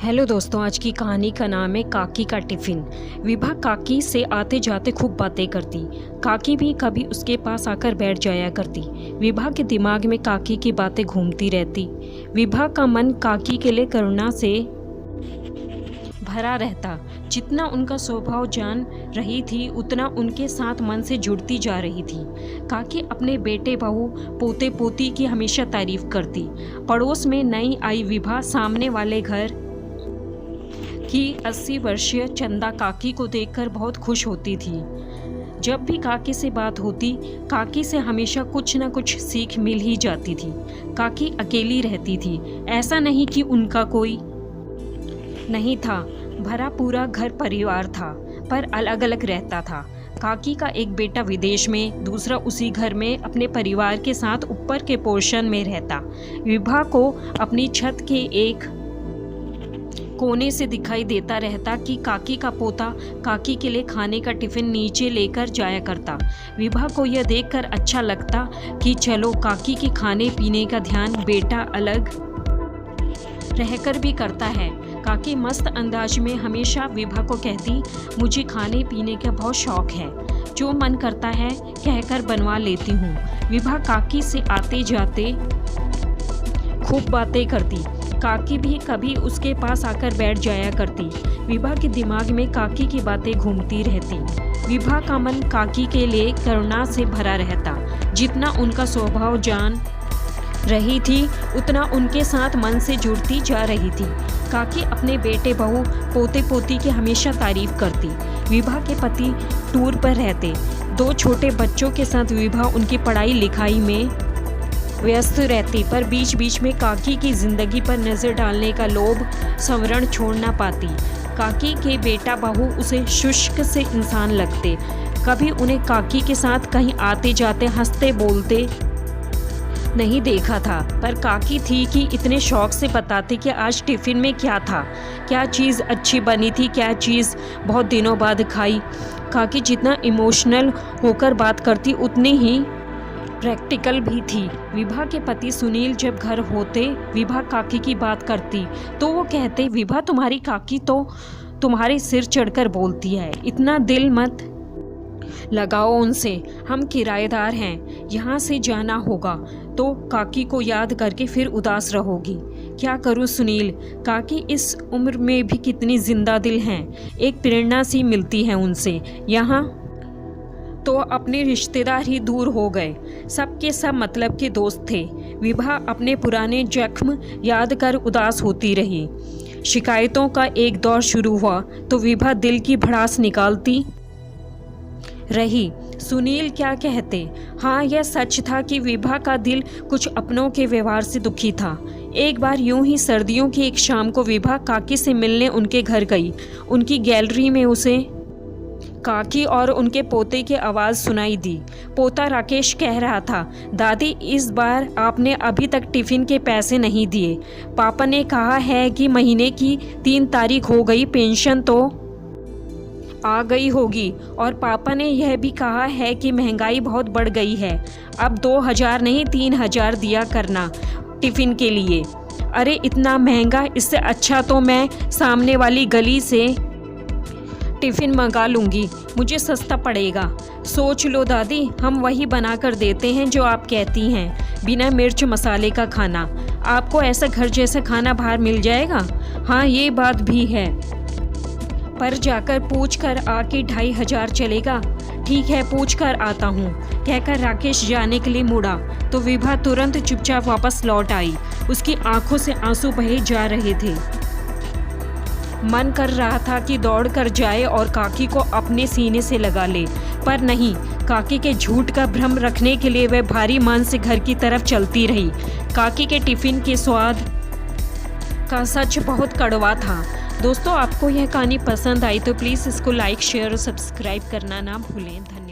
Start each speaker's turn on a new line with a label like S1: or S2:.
S1: Hello दोस्तों, आज की कहानी का नाम है काकी का टिफ़िन। विभा काकी से आते जाते खूब बातें करती। काकी भी कभी उसके पास आकर बैठ जाया करती। विभा के दिमाग में काकी की बातें घूमती रहती। विभा का मन काकी के लिए करुणा से भरा रहता। जितना उनका स्वभाव जान रही थी उतना उनके साथ मन से जुड़ती जा रही थी। काकी अपने बेटे बहू पोते पोती की हमेशा तारीफ करती। पड़ोस में नई आई विभा सामने वाले घर की 80 वर्षीय चंदा काकी को देखकर बहुत खुश होती थी। जब भी काकी से बात होती, काकी से हमेशा कुछ न कुछ सीख मिल ही जाती थी। काकी अकेली रहती थी, ऐसा नहीं कि उनका कोई नहीं था, भरा पूरा घर परिवार था, पर अलग अलग रहता था। काकी का एक बेटा विदेश में, दूसरा उसी घर में अपने परिवार के साथ ऊपर के पोर्शन में रहता। विभा को अपनी छत के एक कोने से दिखाई देता रहता कि काकी का पोता काकी के लिए खाने का टिफ़िन नीचे लेकर जाया करता। विभा को यह देखकर अच्छा लगता कि चलो काकी के खाने पीने का ध्यान बेटा अलग रहकर भी करता है। काकी मस्त अंदाज में हमेशा विभा को कहती, मुझे खाने पीने का बहुत शौक है, जो मन करता है कहकर बनवा लेती हूँ। विभा काकी से आते जाते खूब बातें करती। काकी भी कभी उसके पास आकर बैठ जाया करती। विभा के दिमाग में काकी की बातें घूमती रहती। विभा का मन काकी के लिए करुणा से भरा रहता। जितना उनका स्वभाव जान रही थी उतना उनके साथ मन से जुड़ती जा रही थी। काकी अपने बेटे बहू पोते पोती की हमेशा तारीफ करती। विभा के पति टूर पर रहते। 2 छोटे बच्चों के साथ विभा उनकी पढ़ाई लिखाई में व्यस्त रहती, पर बीच बीच में काकी की ज़िंदगी पर नज़र डालने का लोभ संवरण छोड़ ना पाती। काकी के बेटा बहू उसे शुष्क से इंसान लगते। कभी उन्हें काकी के साथ कहीं आते जाते हंसते बोलते नहीं देखा था, पर काकी थी कि इतने शौक से बताते कि आज टिफ़िन में क्या था, क्या चीज़ अच्छी बनी थी, क्या चीज़ बहुत दिनों बाद खाई। काकी जितना इमोशनल होकर बात करती उतनी ही प्रैक्टिकल भी थी। विभा के पति सुनील जब घर होते विभा काकी की बात करती तो वो कहते, विभा तुम्हारी काकी तो तुम्हारे सिर चढ़कर बोलती है, इतना दिल मत लगाओ उनसे, हम किराएदार हैं, यहाँ से जाना होगा तो काकी को याद करके फिर उदास रहोगी। क्या करूँ सुनील, काकी इस उम्र में भी कितनी जिंदा दिल हैं, एक प्रेरणा सी मिलती है उनसे। यहाँ तो अपने रिश्तेदार ही दूर हो गए, सबके सब मतलब के दोस्त थे। विभा अपने पुराने जख्म याद कर उदास होती रही। शिकायतों का एक दौर शुरू हुआ तो विभा दिल की भड़ास निकालती रही। सुनील क्या कहते, हाँ यह सच था कि विभा का दिल कुछ अपनों के व्यवहार से दुखी था। एक बार यूं ही सर्दियों की एक शाम को विभा काकी से मिलने उनके घर गई। उनकी गैलरी में उसे काकी और उनके पोते की आवाज़ सुनाई दी। पोता राकेश कह रहा था, दादी इस बार आपने अभी तक टिफ़िन के पैसे नहीं दिए। पापा ने कहा है कि महीने की 3 तारीख हो गई, पेंशन तो आ गई होगी, और पापा ने यह भी कहा है कि महंगाई बहुत बढ़ गई है, अब 2000 नहीं 3000 दिया करना टिफ़िन के लिए। अरे इतना महंगा, इससे अच्छा तो मैं सामने वाली गली से टिफ़िन मंगा लूँगी, मुझे सस्ता पड़ेगा। सोच लो दादी, हम वही बना कर देते हैं जो आप कहती हैं, बिना मिर्च मसाले का खाना। आपको ऐसा घर जैसा खाना बाहर मिल जाएगा। हाँ ये बात भी है, पर जाकर पूछ कर आके 2500 चलेगा। ठीक है पूछ कर आता हूँ, कहकर राकेश जाने के लिए मुड़ा तो विभा तुरंत चुपचाप वापस लौट आई। उसकी आंखों से आंसू बहे जा रहे थे। मन कर रहा था कि दौड़ कर जाए और काकी को अपने सीने से लगा ले, पर नहीं, काकी के झूठ का भ्रम रखने के लिए वह भारी मन से घर की तरफ चलती रही। काकी के टिफ़िन के स्वाद का सच बहुत कड़वा था। दोस्तों आपको यह कहानी पसंद आई तो प्लीज़ इसको लाइक शेयर और सब्सक्राइब करना ना भूलें। धन्यवाद।